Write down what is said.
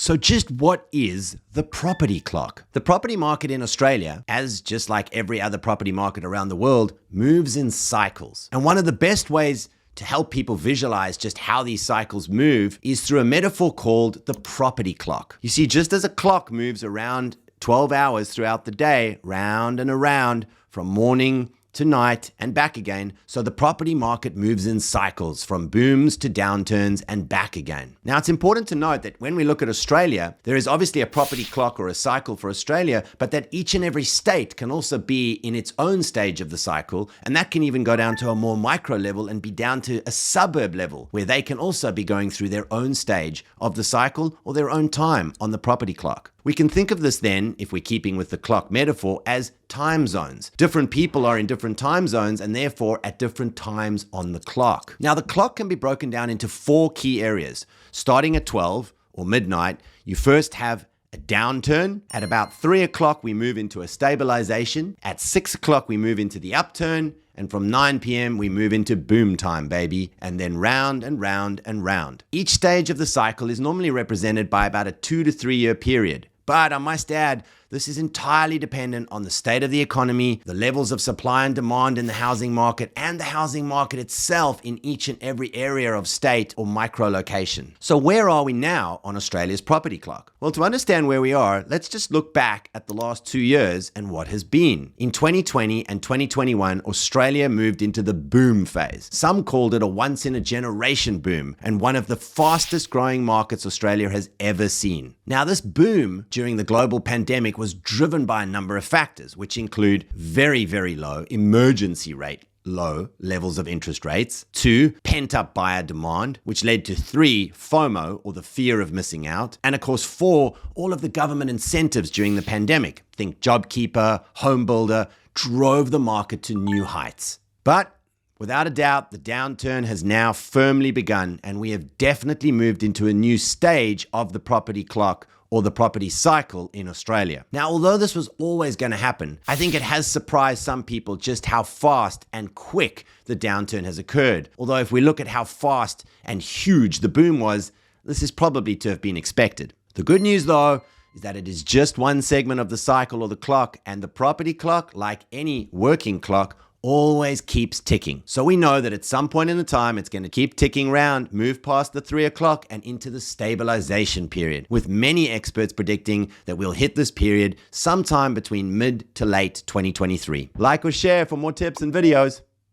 So just what is the property clock? The property market in Australia, as just like every other property market around the world, moves in cycles. And one of the best ways to help people visualize just how these cycles move is through a metaphor called the property clock. You see, just as a clock moves around 12 hours throughout the day, round and around, from morning to night and back again, so the property market moves in cycles from booms to downturns and back again. Now, it's important to note that when we look at Australia, there is obviously a property clock or a cycle for Australia, but that each and every state can also be in its own stage of the cycle, and that can even go down to a more micro level and be down to a suburb level, where they can also be going through their own stage of the cycle or their own time on the property clock. We can think of this then, if we're keeping with the clock metaphor, as time zones. Different people are in different time zones and therefore at different times on the clock. Now, the clock can be broken down into 4 key areas. Starting at 12 or midnight, you first have a downturn. At about 3 o'clock, we move into a stabilization. At 6 o'clock, we move into the upturn. And from 9 p.m., we move into boom time, baby, and then round and round and round. Each stage of the cycle is normally represented by about a 2 to 3 year period. But I must add, this is entirely dependent on the state of the economy, the levels of supply and demand in the housing market, and the housing market itself in each and every area of state or micro location. So where are we now on Australia's property clock? Well, to understand where we are, let's just look back at the last 2 years and what has been. In 2020 and 2021, Australia moved into the boom phase. Some called it a once-in-a-generation boom, and one of the fastest growing markets Australia has ever seen. Now, this boom during the global pandemic was driven by a number of factors, which include very, very low emergency rate, low levels of interest rates, 2, pent-up buyer demand, which led to 3, FOMO, or the fear of missing out, and of course 4, all of the government incentives during the pandemic, think JobKeeper, Home Builder, drove the market to new heights. But without a doubt, the downturn has now firmly begun, and we have definitely moved into a new stage of the property clock or the property cycle in Australia. Now, although this was always going to happen, I think it has surprised some people just how fast and quick the downturn has occurred. Although if we look at how fast and huge the boom was, this is probably to have been expected. The good news though, is that it is just one segment of the cycle or the clock, and the property clock, like any working clock, always keeps ticking. So we know that at some point in the time, it's going to keep ticking round, move past the 3 o'clock and into the stabilization period, with many experts predicting that we'll hit this period sometime between mid to late 2023. Like or share for more tips and videos.